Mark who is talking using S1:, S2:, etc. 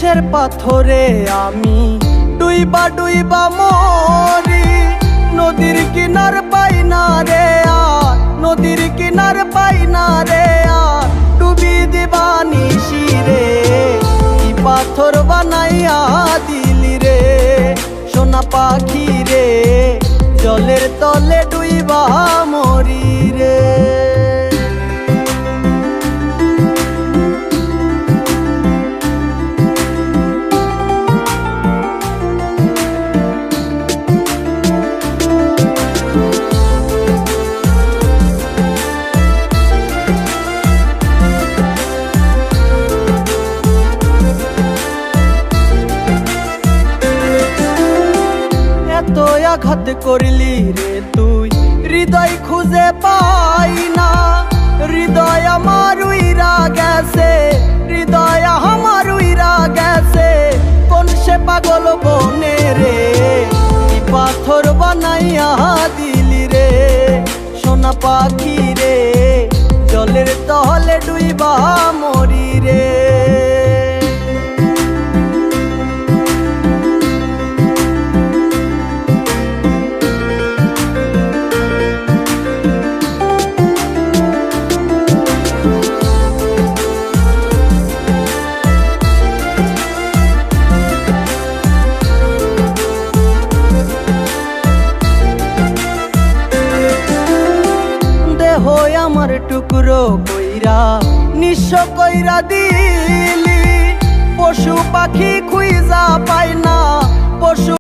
S1: বিষের পাথরে আমি ডুইবা ডুইবা মরি। নদীর কিনার পাই না রে আর, নদীর কিনার পাই না রে আর, ডুবি দিবা নিশিরে। কি পাথর বানাইয়া দিলি রে সোনা পাখি রে, জলের তলে ডুইবা মরি রে। এত আঘাত করলি রে তুই, হৃদয় খুঁজে পাই না। হৃদয় আমার উইরা গেছে, হৃদয় আমার উইরা গেছে কোন সে পাগল বনে রে। কি পাথর বানাইয়া দিলি রে সোনা পাখি রে, জলের তলে ডুইবা মরি রে। হই আমার টুকরো কইরা নিঃস্ব কইরা দিলি। পশু পাখি খুঁজা পাই না, পশু